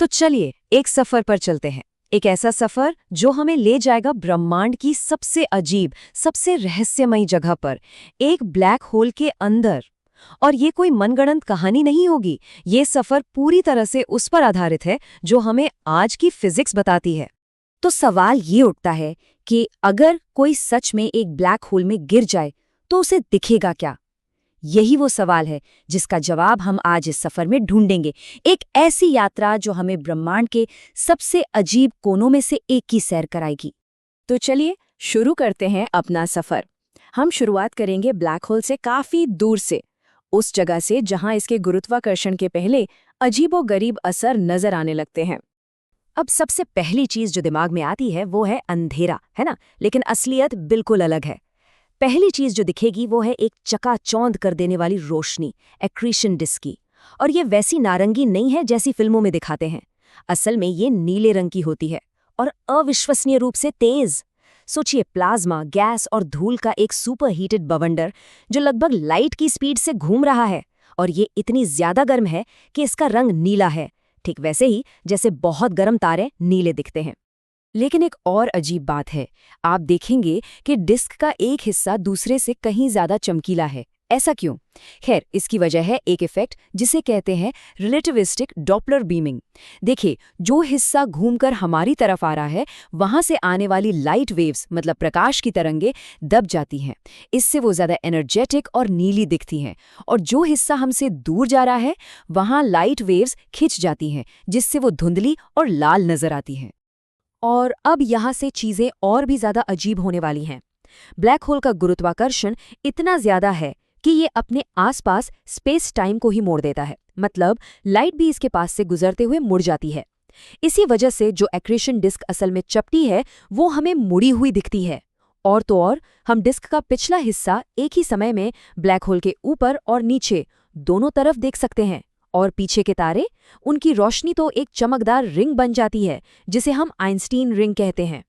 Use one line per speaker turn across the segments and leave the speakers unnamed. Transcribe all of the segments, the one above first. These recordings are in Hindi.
तो चलिए एक सफर पर चलते हैं। एक ऐसा सफर जो हमें ले जाएगा ब्रह्मांड की सबसे अजीब, सबसे रहस्यमयी जगह पर, एक ब्लैक होल के अंदर। और ये कोई मनगढ़ंत कहानी नहीं होगी, ये सफर पूरी तरह से उस पर आधारित है जो हमें आज की फिजिक्स बताती है।
तो सवाल ये उठता है कि अगर कोई सच में एक ब्लैक होल में गिर जाए तो उसे दिखेगा क्या? यही वो सवाल है जिसका जवाब हम आज इस सफर में ढूंढेंगे। एक ऐसी यात्रा जो हमें ब्रह्मांड के सबसे अजीब कोनों में से एक की सैर कराएगी।
तो चलिए शुरू करते हैं अपना सफर। हम शुरुआत करेंगे ब्लैक होल से काफी दूर से, उस जगह से जहां इसके गुरुत्वाकर्षण के पहले अजीबोगरीब असर नजर आने लगते हैं। अब सबसे पहली चीज जो दिमाग में आती है वो है अंधेरा, है ना? लेकिन असलियत बिल्कुल अलग है। पहली चीज जो दिखेगी वो है एक चकाचौंध कर देने वाली रोशनी, एक्रीशन डिस्क की। और ये वैसी नारंगी नहीं है जैसी फिल्मों में दिखाते हैं। असल में ये नीले रंग की होती है और अविश्वसनीय रूप से तेज। सोचिए, प्लाज्मा, गैस और धूल का एक सुपर हीटेड बवंडर जो लगभग लाइट की स्पीड से घूम रहा है, और ये इतनी ज्यादा गर्म है कि इसका रंग नीला है, ठीक वैसे ही जैसे बहुत गर्म तारे नीले दिखते हैं। लेकिन एक और अजीब बात है, आप देखेंगे कि डिस्क का एक हिस्सा दूसरे से कहीं ज्यादा चमकीला है। ऐसा क्यों? खैर, इसकी वजह है एक इफेक्ट जिसे कहते हैं रिलेटिविस्टिक डॉपलर बीमिंग। देखिए, जो हिस्सा घूमकर हमारी तरफ आ रहा है, वहां से आने वाली लाइट वेव्स, मतलब प्रकाश की तरंगें, दब जाती हैं। इससे वो ज्यादा एनर्जेटिक और नीली दिखती हैं। और जो हिस्सा हमसे दूर जा रहा है, वहां लाइट वेव्स खिंच जाती हैं, जिससे वो धुंधली और लाल नजर आती हैं। और अब यहाँ से चीजें और भी ज्यादा अजीब होने वाली हैं। ब्लैक होल का गुरुत्वाकर्षण इतना ज्यादा है कि ये अपने आसपास स्पेस टाइम को ही मोड़ देता है। मतलब लाइट भी इसके पास से गुजरते हुए मुड़ जाती है। इसी वजह से जो एक्रेशन डिस्क असल में चपटी है, वो हमें मुड़ी हुई दिखती है। और तो और, हम डिस्क का पिछला हिस्सा एक ही समय में ब्लैक होल के ऊपर और नीचे दोनों तरफ देख सकते हैं। और पीछे के तारे, उनकी रोशनी तो एक चमकदार रिंग बन जाती है, जिसे हम आइंस्टीन रिंग कहते हैं।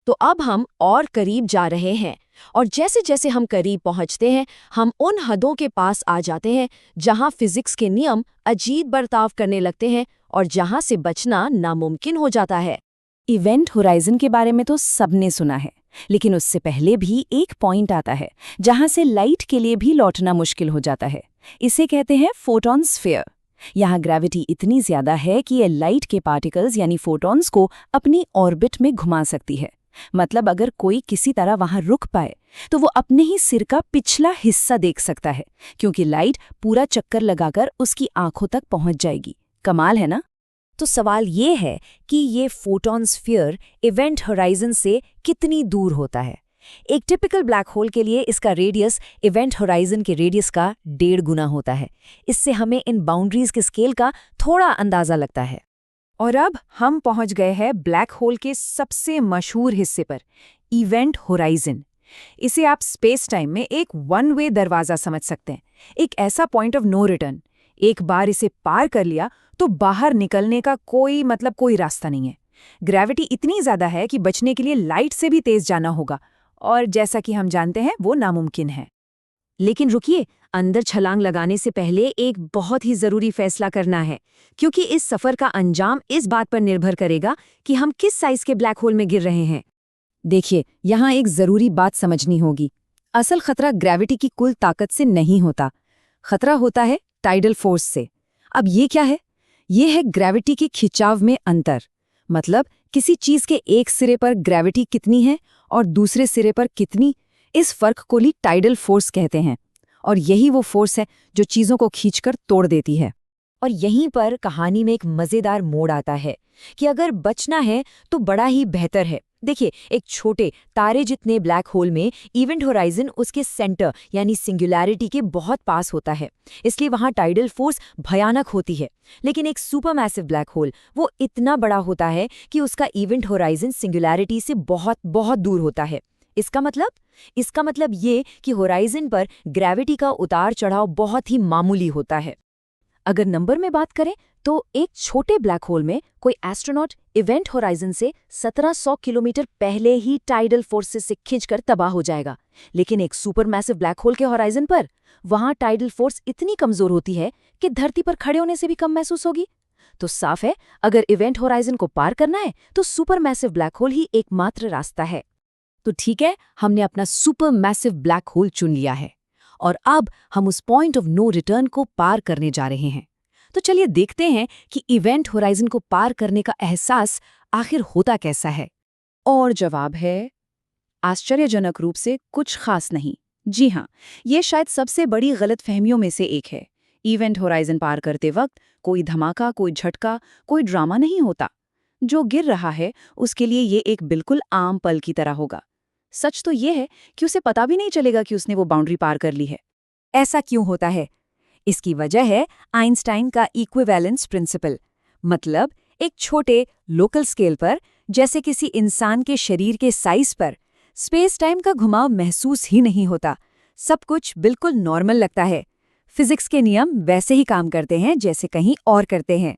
तो अब हम और करीब जा रहे हैं, और जैसे जैसे हम करीब पहुंचते हैं, हम उन हदों के पास आ जाते हैं जहां फिजिक्स के नियम अजीब बर्ताव करने लगते हैं और जहां से बचना नामुमकिन हो जाता है।
इवेंट होराइजन के बारे में तो सबने सुना है, लेकिन उससे पहले भी एक पॉइंट आता है जहां से लाइट के लिए भी लौटना मुश्किल हो जाता है। इसे कहते हैं फोटॉन स्फीयर। यहाँ ग्रेविटी इतनी ज्यादा है कि ये लाइट के पार्टिकल्स यानी फोटॉन्स को अपनी ऑर्बिट में घुमा सकती है। मतलब अगर कोई किसी तरह वहां रुक पाए तो वो अपने ही सिर का पिछला हिस्सा देख सकता है, क्योंकि लाइट पूरा चक्कर लगाकर उसकी आंखों तक पहुंच जाएगी। कमाल है ना?
तो सवाल ये है कि ये फोटॉन स्फीयर इवेंट होराइजन से कितनी दूर होता है। एक टिपिकल ब्लैक होल के लिए इसका रेडियस इवेंट होराइजन के रेडियस का 1.5 गुना होता है। इससे हमें इन बाउंड्रीज के स्केल का थोड़ा अंदाजा लगता है। और अब हम पहुंच गए हैं ब्लैक होल के सबसे मशहूर हिस्से पर, इवेंट होराइजन। इसे आप स्पेस टाइम में एक वन वे दरवाजा समझ सकते हैं, एक ऐसा पॉइंट ऑफ नो रिटर्न। एक बार इसे पार कर लिया तो बाहर निकलने का कोई रास्ता नहीं है। ग्रेविटी इतनी ज्यादा है कि बचने के लिए लाइट से भी तेज जाना होगा, और जैसा कि हम जानते हैं वो नामुमकिन है। लेकिन रुकिए, अंदर छलांग लगाने से पहले एक बहुत ही जरूरी फैसला करना है, क्योंकि इस सफर का अंजाम इस बात पर निर्भर करेगा कि हम किस साइज के ब्लैक होल में गिर रहे हैं। देखिए, यहाँ एक जरूरी बात समझनी होगी। असल खतरा ग्रेविटी की कुल ताकत से नहीं होता, खतरा होता है टाइडल फोर्स से। अब ये क्या है? ये है ग्रेविटी के खिंचाव में अंतर। मतलब किसी चीज के एक सिरे पर ग्रेविटी कितनी है और दूसरे सिरे पर कितनी, इस फर्क को ही टाइडल फोर्स कहते हैं। और यही वो फोर्स है जो चीजों को खींचकर तोड़ देती है। और यहीं पर कहानी में एक मजेदार मोड़ आता है कि अगर बचना है तो बड़ा ही बेहतर है। देखिए, एक छोटे तारे जितने ब्लैक होल में इवेंट होराइजन उसके सेंटर यानी सिंगुलैरिटी के बहुत पास होता है, इसलिए वहां टाइडल फोर्स भयानक होती है। लेकिन एक सुपरमैसिव ब्लैक होल वो इतना बड़ा होता है कि उसका इवेंट होराइजन सिंगुलैरिटी से बहुत बहुत दूर होता है। इसका मतलब ये कि होराइजन पर ग्रेविटी का उतार चढ़ाव बहुत ही मामूली होता है। अगर नंबर में बात करें तो एक छोटे ब्लैक होल में कोई एस्ट्रोनॉट इवेंट होराइजन से 1700 किलोमीटर पहले ही टाइडल फोर्सेस से खींचकर तबाह हो जाएगा। लेकिन एक सुपरमैसिव ब्लैक होल के होराइजन पर वहां टाइडल फोर्स इतनी कमजोर होती है कि धरती पर खड़े होने से भी कम महसूस होगी।
तो साफ है, अगर इवेंट होराइजन को पार करना है तो सुपरमैसिव ब्लैक होल ही एकमात्र रास्ता है।
तो ठीक है, हमने अपना सुपर मैसिव ब्लैक होल चुन लिया है और अब हम उस पॉइंट ऑफ नो रिटर्न को पार करने जा रहे हैं। तो चलिए देखते हैं कि इवेंट होराइजन को पार करने का एहसास आखिर होता कैसा है। और जवाब है आश्चर्यजनक रूप से कुछ खास नहीं। जी हाँ, ये शायद सबसे बड़ी गलतफहमियों में से एक है। इवेंट होराइजन पार करते वक्त कोई धमाका, कोई झटका, कोई ड्रामा नहीं होता। जो गिर रहा है उसके लिए ये एक बिल्कुल आम पल की तरह होगा। सच तो ये है कि उसे पता भी नहीं चलेगा कि उसने वो बाउंड्री पार कर ली है। ऐसा क्यों होता है? इसकी वजह है आइंस्टाइन का इक्विवेलेंस प्रिंसिपल। मतलब एक छोटे लोकल स्केल पर, जैसे किसी इंसान के शरीर के साइज पर, स्पेस टाइम का घुमाव महसूस ही नहीं होता। सब कुछ बिल्कुल नॉर्मल लगता है। फिजिक्स के नियम वैसे ही काम करते हैं जैसे कहीं और करते हैं।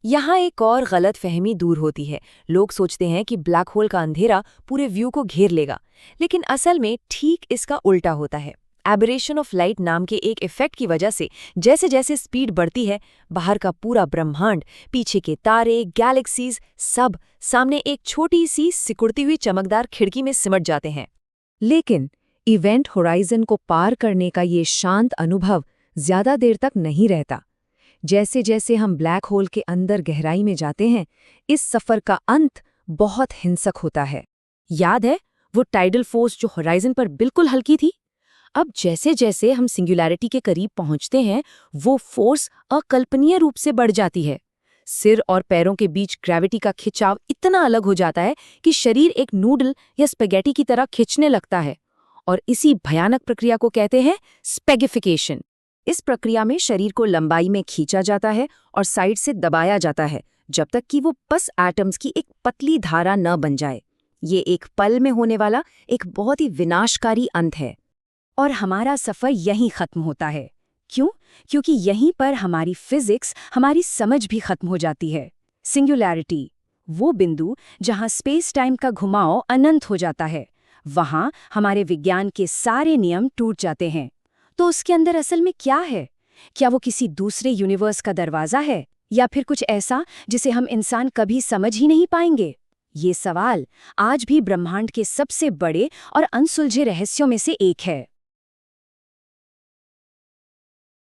यहाँ एक और गलत फहमी दूर होती है। लोग सोचते हैं कि ब्लैक होल का अंधेरा पूरे व्यू को घेर लेगा, लेकिन असल में ठीक इसका उल्टा होता है। एबरेशन ऑफ लाइट नाम के एक इफेक्ट की वजह से जैसे जैसे स्पीड बढ़ती है, बाहर का पूरा ब्रह्मांड, पीछे के तारे, गैलेक्सीज, सब सामने एक छोटी सी सिकुड़ती हुई चमकदार खिड़की में सिमट जाते हैं।
लेकिन इवेंट होराइजन को पार करने का ये शांत अनुभव ज्यादा देर तक नहीं रहता। जैसे जैसे हम ब्लैक होल के अंदर गहराई में जाते हैं, इस सफर का अंत बहुत हिंसक होता है। याद है वो टाइडल फोर्स जो होराइजन पर बिल्कुल हल्की थी? अब जैसे जैसे हम सिंगुलैरिटी के करीब पहुंचते हैं, वो फोर्स अकल्पनीय रूप से बढ़ जाती है। सिर और पैरों के बीच ग्रेविटी का खिंचाव इतना अलग हो जाता है कि शरीर एक नूडल या स्पेगेटी की तरह खिंचने लगता है। और इसी भयानक प्रक्रिया को कहते हैं स्पेगिफिकेशन। इस प्रक्रिया में शरीर को लंबाई में खींचा जाता है और साइड से दबाया जाता है, जब तक कि वो बस एटम्स की एक पतली धारा न बन जाए। ये एक पल में होने वाला एक बहुत ही विनाशकारी अंत है। और हमारा सफ़र यहीं ख़त्म होता है। क्यों? क्योंकि यहीं पर हमारी फिजिक्स, हमारी समझ भी ख़त्म हो जाती है। सिंगुलैरिटी, वो बिंदु जहाँ स्पेस टाइम का घुमाव अनंत हो जाता है, वहाँ हमारे विज्ञान के सारे नियम टूट जाते हैं। तो उसके अंदर असल में क्या है? क्या वो किसी दूसरे यूनिवर्स का दरवाज़ा है, या फिर कुछ ऐसा जिसे हम इंसान कभी समझ ही नहीं पाएंगे? ये सवाल आज भी ब्रह्मांड के सबसे बड़े और अनसुलझे रहस्यों में से एक है।